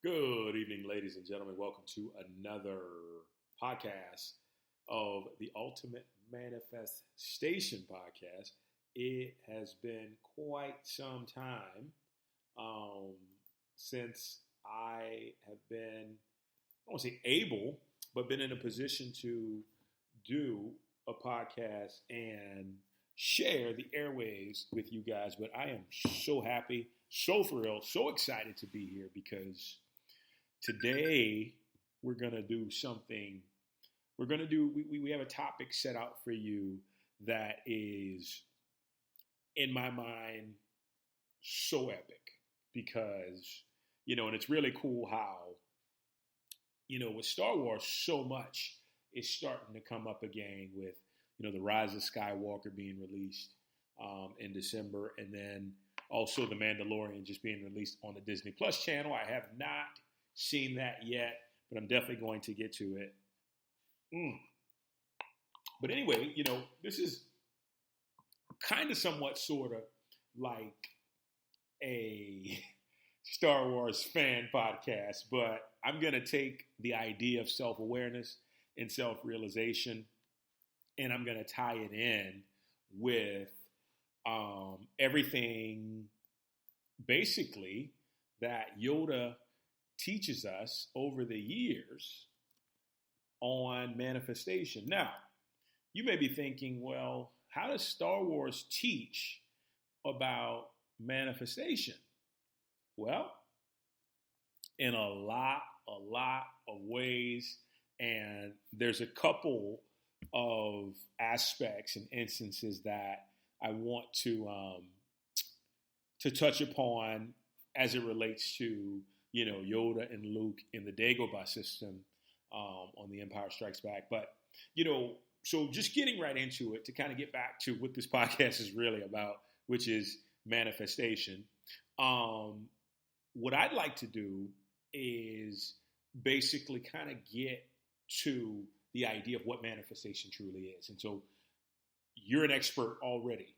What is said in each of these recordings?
Good evening, ladies and gentlemen. Welcome to another podcast of the Ultimate Manifestation Podcast. It has been quite some time since I have been, I don't want to say able, but been in a position to do a podcast and share the airwaves with you guys. But I am so happy, so thrilled, so excited to be here because today, we're going to do something. We have a topic set out for you that is, in my mind, so epic because, and it's really cool how, with Star Wars, so much is starting to come up again with, The Rise of Skywalker being released in December, and then also The Mandalorian just being released on the Disney Plus channel. I have not seen that yet, but I'm definitely going to get to it. But anyway, this is kind of somewhat sort of like a Star Wars fan podcast, but I'm going to take the idea of self-awareness and self-realization, and I'm going to tie it in with everything basically that Yoda teaches us over the years on manifestation. Now, you may be thinking, well, how does Star Wars teach about manifestation? Well, in a lot of ways, and there's a couple of aspects and instances that I want to touch upon as it relates to Yoda and Luke in the Dagobah system on The Empire Strikes Back. But, so just getting right into it to kind of get back to what this podcast is really about, which is manifestation. What I'd like to do is basically kind of get to the idea of what manifestation truly is. And so you're an expert already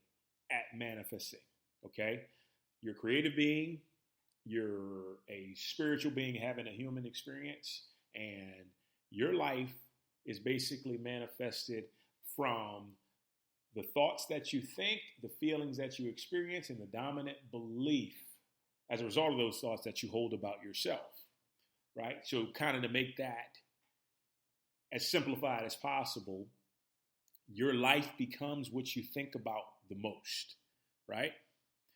at manifesting, okay? You're a creative being. You're a spiritual being having a human experience, and your life is basically manifested from the thoughts that you think, the feelings that you experience, and the dominant belief as a result of those thoughts that you hold about yourself, right? So kind of to make that as simplified as possible, your life becomes what you think about the most, right?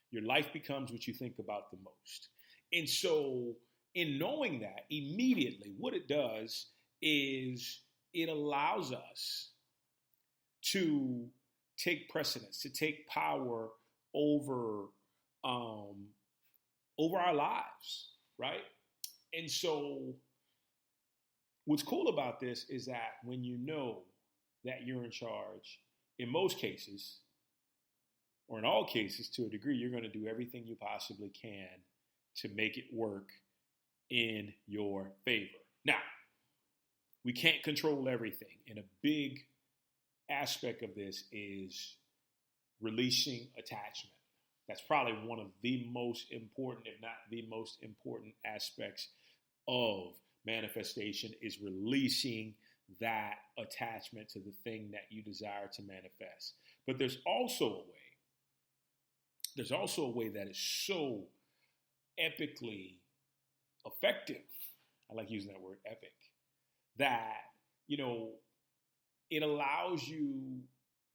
Your life becomes what you think about the most. And so in knowing that, immediately what it does is it allows us to take precedence, to take power over our lives, right? And so what's cool about this is that when you know that you're in charge, in most cases, or in all cases to a degree, you're going to do everything you possibly can to make it work in your favor. Now, we can't control everything, and a big aspect of this is releasing attachment. That's probably one of the most important, if not the most important aspects of manifestation is releasing that attachment to the thing that you desire to manifest. But there's also a way that is so epically effective. I like using that word, epic, that, it allows you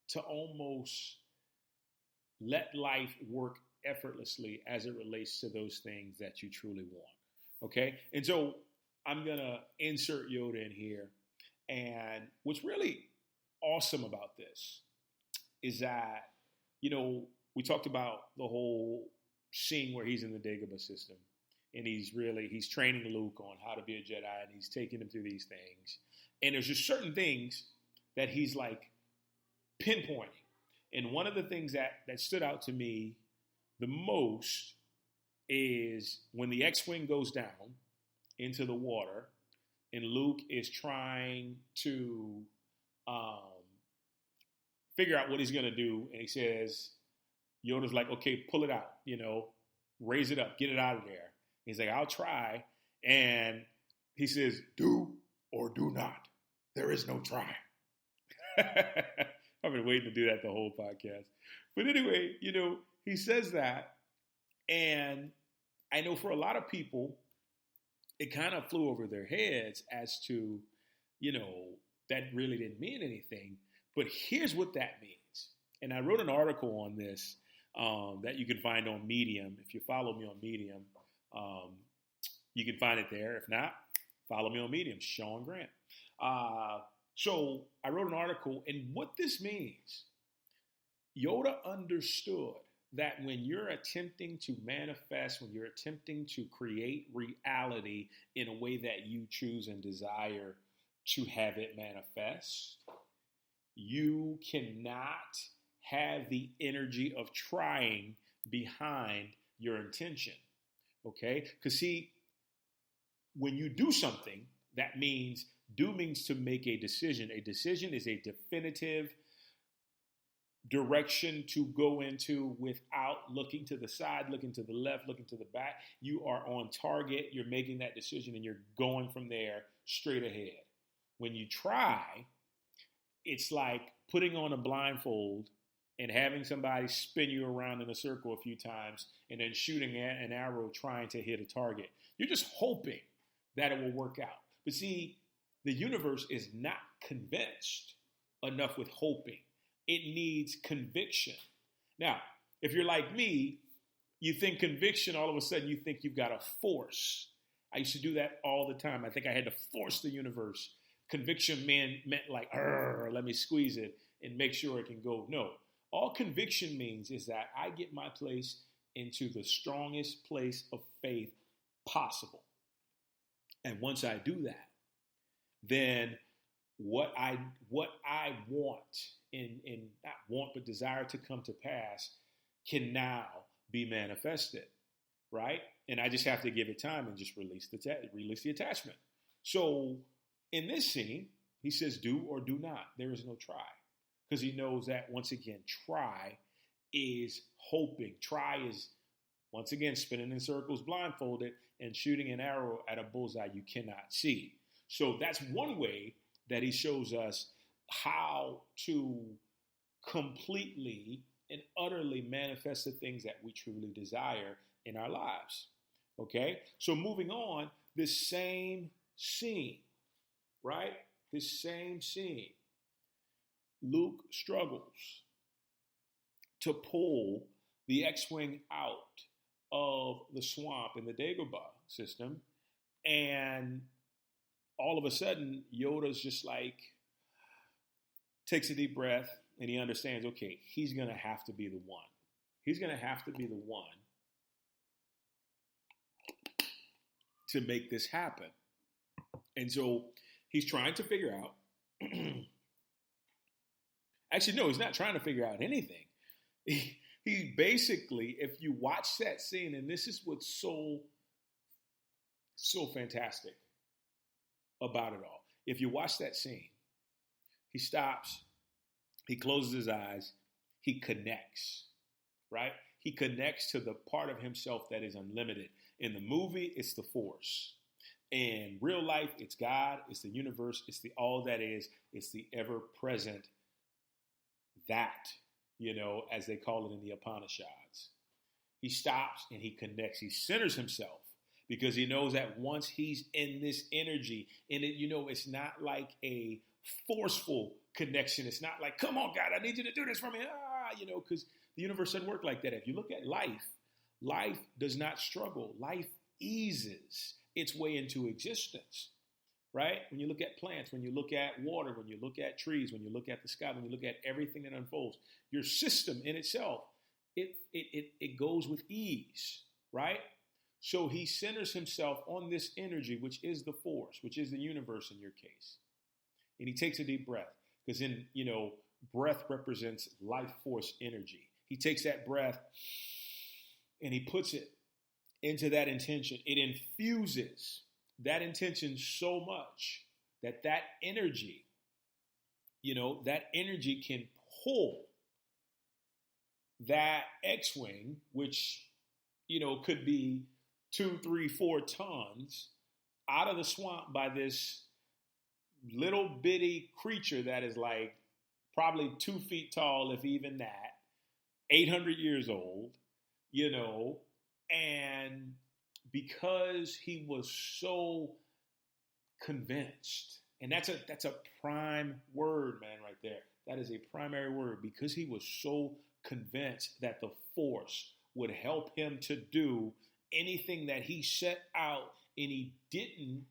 to almost let life work effortlessly as it relates to those things that you truly want. Okay. And so I'm going to insert Yoda in here. And what's really awesome about this is that, we talked about the whole scene where he's in the Dagobah system and he's training Luke on how to be a Jedi, and he's taking him through these things. And there's just certain things that he's like pinpointing. And one of the things that stood out to me the most is when the X-Wing goes down into the water and Luke is trying to figure out what he's going to do. And he says, Yoda's like, okay, pull it out, raise it up, get it out of there. He's like, I'll try. And he says, do or do not. There is no try. I've been waiting to do that the whole podcast. But anyway, he says that. And I know for a lot of people, it kind of flew over their heads as to, that really didn't mean anything. But here's what that means. And I wrote an article on this that you can find on Medium. If you follow me on Medium, you can find it there. If not, follow me on Medium, Sean Grant. So I wrote an article, and what this means, Yoda understood that when you're attempting to manifest, when you're attempting to create reality in a way that you choose and desire to have it manifest, you cannot have the energy of trying behind your intention. Okay? Because see, when you do something, that means to make a decision. A decision is a definitive direction to go into without looking to the side, looking to the left, looking to the back. You are on target. You're making that decision and you're going from there straight ahead. When you try, it's like putting on a blindfold and having somebody spin you around in a circle a few times and then shooting an arrow trying to hit a target. You're just hoping that it will work out. But see, the universe is not convinced enough with hoping. It needs conviction. Now, if you're like me, you think conviction, all of a sudden you think you've got to force. I used to do that all the time. I think I had to force the universe. Conviction meant like, let me squeeze it and make sure it can go. No, all conviction means is that I get my place into the strongest place of faith possible. And once I do that, then what I want and not want but desire to come to pass can now be manifested, right? And I just have to give it time and just release the attachment. So in this scene, he says, do or do not. There is no try. Because he knows that, once again, try is hoping. Try is, once again, spinning in circles blindfolded and shooting an arrow at a bullseye you cannot see. So that's one way that he shows us how to completely and utterly manifest the things that we truly desire in our lives. Okay? So moving on, this same scene, right? This same scene. Luke struggles to pull the X-Wing out of the swamp in the Dagobah system, and all of a sudden, Yoda's just like, takes a deep breath, and he understands, okay, he's going to have to be the one. He's going to have to be the one to make this happen. And so he's trying to figure out, actually, no, he's not trying to figure out anything. He basically, if you watch that scene, and this is what's so fantastic about it all. If you watch that scene, he stops, he closes his eyes, he connects, right? He connects to the part of himself that is unlimited. In the movie, it's the Force. In real life, it's God, it's the universe, it's the all that is, it's the ever-present that, as they call it in the Upanishads. He stops and he connects. He centers himself because he knows that once he's in this energy, and it's not like a forceful connection. It's not like, come on, God, I need you to do this for me. Because the universe doesn't work like that. If you look at life does not struggle. Life eases its way into existence, right? When you look at plants, when you look at water, when you look at trees, when you look at the sky, when you look at everything that unfolds, your system in itself, it goes with ease, right? So he centers himself on this energy, which is the Force, which is the universe in your case. And he takes a deep breath because breath represents life force energy. He takes that breath and he puts it into that intention. It infuses that intention so much that energy, that energy can pull that X-Wing, which, could be 2, 3, 4 tons, out of the swamp by this little bitty creature that is like probably 2 feet tall, if even that, 800 years old, and because he was so convinced, and that's a prime word, man, right there. That is a primary word, because he was so convinced that the force would help him to do anything that he set out, and he didn't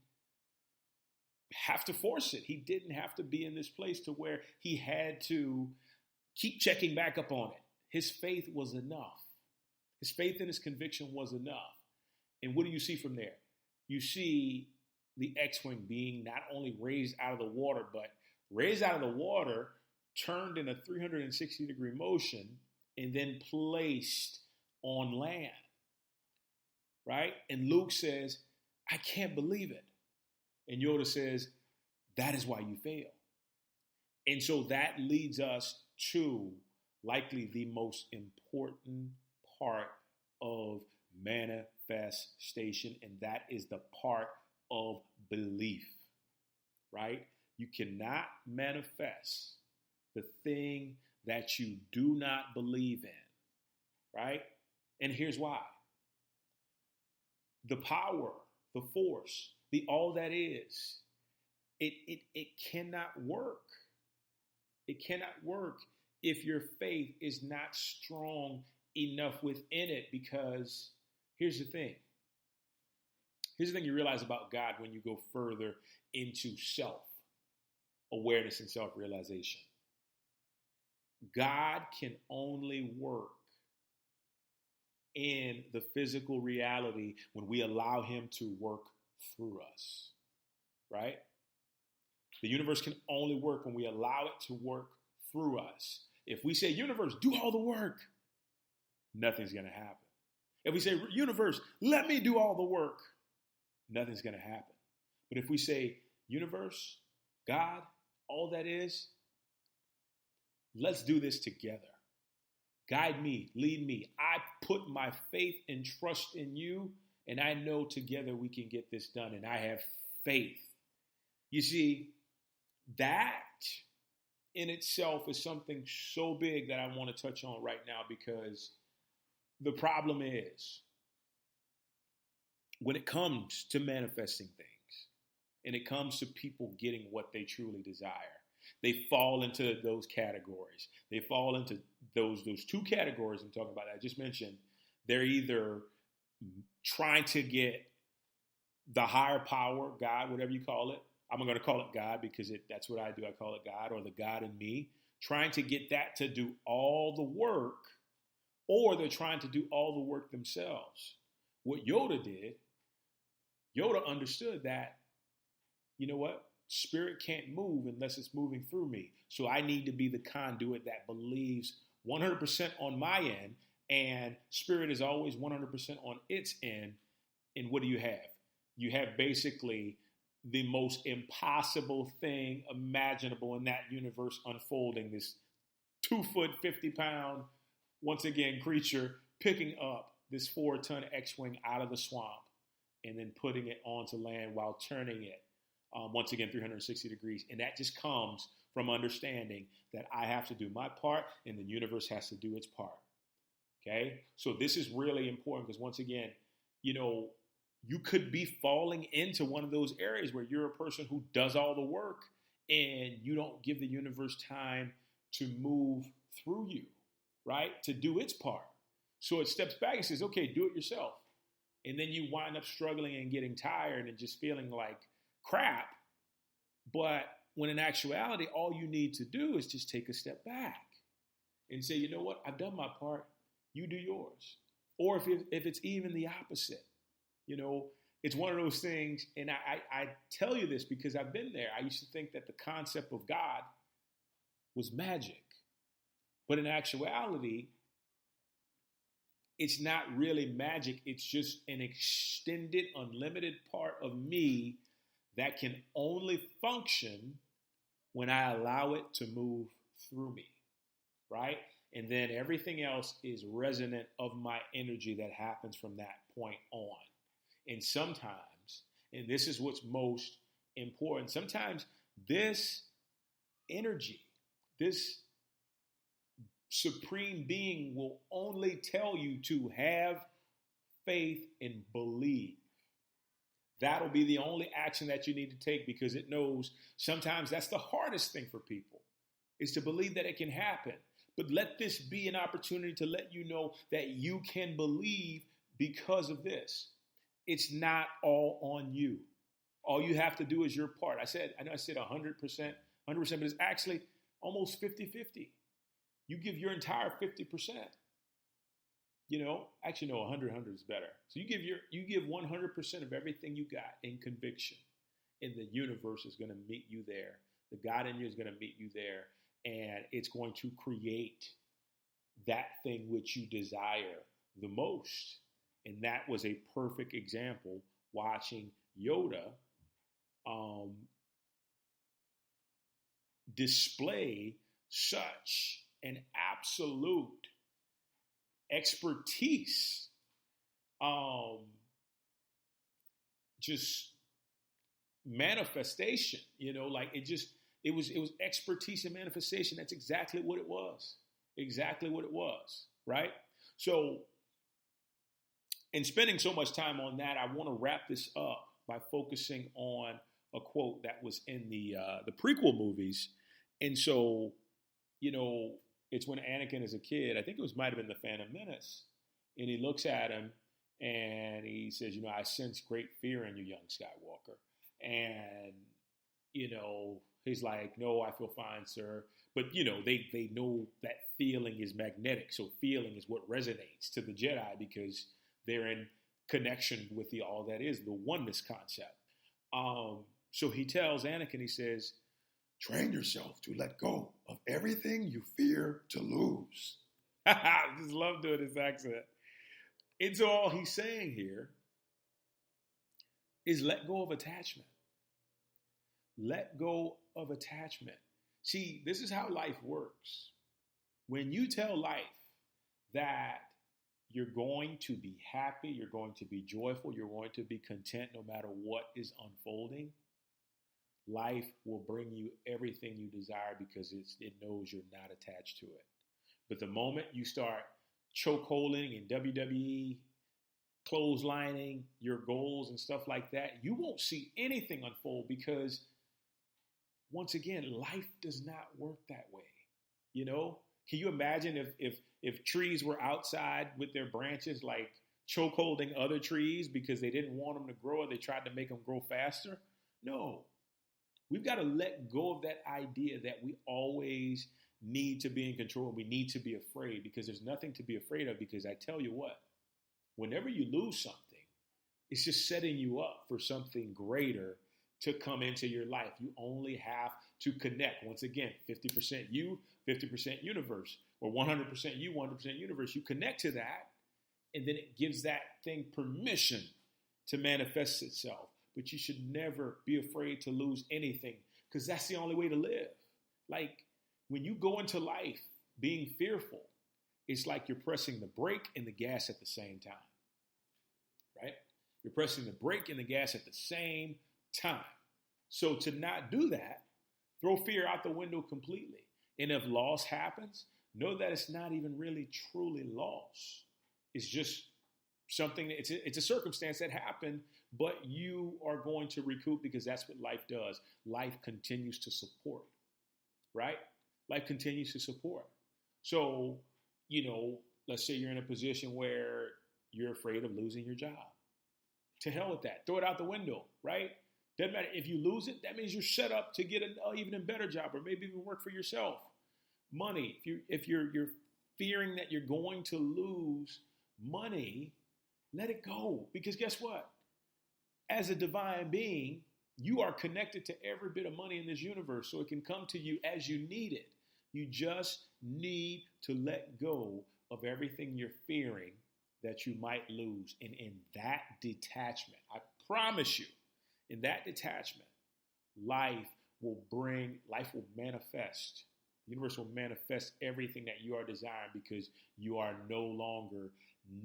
have to force it. He didn't have to be in this place to where he had to keep checking back up on it. His faith was enough. His faith and his conviction was enough. And what do you see from there? You see the X-Wing being not only raised out of the water, but raised out of the water, turned in a 360-degree motion, and then placed on land. Right? And Luke says, I can't believe it. And Yoda says, that is why you fail. And so that leads us to likely the most important part of manifestation, and that is the part of belief, right? You cannot manifest the thing that you do not believe in, right? And here's why. The power, the force, the all that is, it cannot work. It cannot work if your faith is not strong enough within it, because here's the thing. Here's the thing you realize about God when you go further into self-awareness and self-realization. God can only work in the physical reality when we allow him to work through us, right? The universe can only work when we allow it to work through us. If we say, universe, do all the work, nothing's going to happen. If we say, universe, let me do all the work, nothing's going to happen. But if we say, universe, God, all that is, let's do this together. Guide me, lead me. I put my faith and trust in you, and I know together we can get this done, and I have faith. You see, that in itself is something so big that I want to touch on right now, because the problem is, when it comes to manifesting things, and it comes to people getting what they truly desire, they fall into those categories. They fall into those two categories I'm talking about. I just mentioned. They're either trying to get the higher power, God, whatever you call it. I'm going to call it God because that's what I do. I call it God, or the God in me. Trying to get that to do all the work, or they're trying to do all the work themselves. What Yoda did, Yoda understood that, you know what? Spirit can't move unless it's moving through me. So I need to be the conduit that believes 100% on my end, and Spirit is always 100% on its end. And what do you have? You have basically the most impossible thing imaginable in that universe unfolding. This 2-foot, 50-pound, once again, creature picking up this 4-ton X-Wing out of the swamp and then putting it onto land while turning it, once again, 360 degrees. And that just comes from understanding that I have to do my part and the universe has to do its part. Okay? So this is really important because, once again, you could be falling into one of those areas where you're a person who does all the work and you don't give the universe time to move through you, right? To do its part. So it steps back and says, okay, do it yourself. And then you wind up struggling and getting tired and just feeling like crap. But when in actuality, all you need to do is just take a step back and say, you know what? I've done my part. You do yours. Or if it's even the opposite, it's one of those things. And I tell you this because I've been there. I used to think that the concept of God was magic. But in actuality, it's not really magic. It's just an extended, unlimited part of me that can only function when I allow it to move through me, right? And then everything else is resonant of my energy that happens from that point on. And sometimes, And this is what's most important. Sometimes this energy, this supreme being will only tell you to have faith and believe. That'll be the only action that you need to take, because it knows sometimes that's the hardest thing for people, is to believe that it can happen. But let this be an opportunity to let you know that you can believe because of this. It's not all on you. All you have to do is your part. I know I said 100%, but it's actually almost 50-50. You give your entire 50%. Actually, no, 100 is better. So you give 100% of everything you got in conviction, and the universe is going to meet you there. The God in you is going to meet you there, and it's going to create that thing which you desire the most. And that was a perfect example, watching Yoda display such an absolute expertise, just manifestation, it was expertise and manifestation. That's exactly what it was. Exactly what it was, right? So, in spending so much time on that, I want to wrap this up by focusing on a quote that was in the prequel movies. And so, it's when Anakin is a kid. I think might have been the Phantom Menace, and he looks at him and he says, "I sense great fear in you, young Skywalker." And he's like, "No, I feel fine, sir." But they know that feeling is magnetic. So feeling is what resonates to the Jedi, because they're in connection with the all that is, the oneness concept. So he tells Anakin, he says, "Train yourself to let go of everything you fear to lose." I just love doing this accent. And so all he's saying here is let go of attachment. Let go of attachment. See, this is how life works. When you tell life that you're going to be happy, you're going to be joyful, you're going to be content no matter what is unfolding, life will bring you everything you desire, because it knows you're not attached to it. But the moment you start chokeholding and WWE clotheslining your goals and stuff like that, you won't see anything unfold, because once again, life does not work that way. Can you imagine if trees were outside with their branches like chokeholding other trees because they didn't want them to grow, or they tried to make them grow faster? No. We've got to let go of that idea that we always need to be in control. We need to be afraid, because there's nothing to be afraid of. Because I tell you what, whenever you lose something, it's just setting you up for something greater to come into your life. You only have to connect. Once again, 50% you, 50% universe, or 100% you, 100% universe. You connect to that, and then it gives that thing permission to manifest itself. But you should never be afraid to lose anything, because that's the only way to live. Like, when you go into life being fearful, it's like you're pressing the brake and the gas at the same time, right? You're pressing the brake and the gas at the same time. So to not do that, throw fear out the window completely. And if loss happens, know that it's not even really truly loss. It's just something, it's a circumstance that happened, but you are going to recoup, because that's what life does. Life continues to support, right? Life continues to support. So, let's say you're in a position where you're afraid of losing your job. To hell with that. Throw it out the window, right? Doesn't matter. If you lose it, that means you're set up to get an even a better job, or maybe even work for yourself. Money. If you're fearing that you're going to lose money, let it go. Because guess what? As a divine being, you are connected to every bit of money in this universe, so it can come to you as you need it. You just need to let go of everything you're fearing that you might lose. And in that detachment, I promise you, in that detachment, life will manifest. The universe will manifest everything that you are desiring, because you are no longer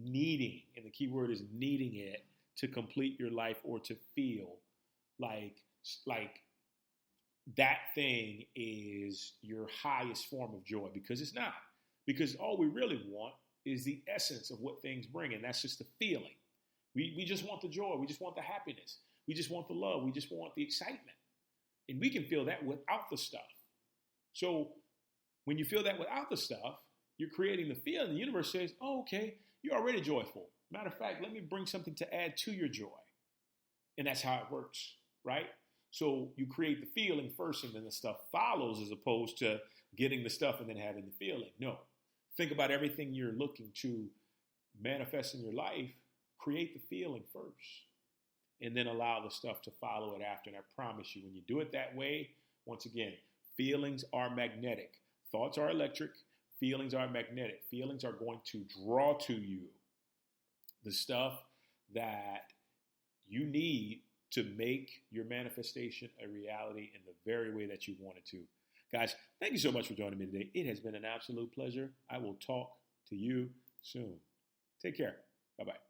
needing, and the key word is needing it, to complete your life or to feel like like that thing is your highest form of joy, because it's not. Because all we really want is the essence of what things bring, and that's just the feeling. We just want the joy. We just want the happiness. We just want the love. We just want the excitement. And we can feel that without the stuff. So when you feel that without the stuff, you're creating the feeling. The universe says, oh, okay, you're already joyful. Matter of fact, let me bring something to add to your joy. And that's how it works, right? So you create the feeling first, and then the stuff follows, as opposed to getting the stuff and then having the feeling. No. Think about everything you're looking to manifest in your life. Create the feeling first, and then allow the stuff to follow it after. And I promise you, when you do it that way, once again, feelings are magnetic. Thoughts are electric. Feelings are magnetic. Feelings are going to draw to you the stuff that you need to make your manifestation a reality in the very way that you want it to. Guys, thank you so much for joining me today. It has been an absolute pleasure. I will talk to you soon. Take care. Bye-bye.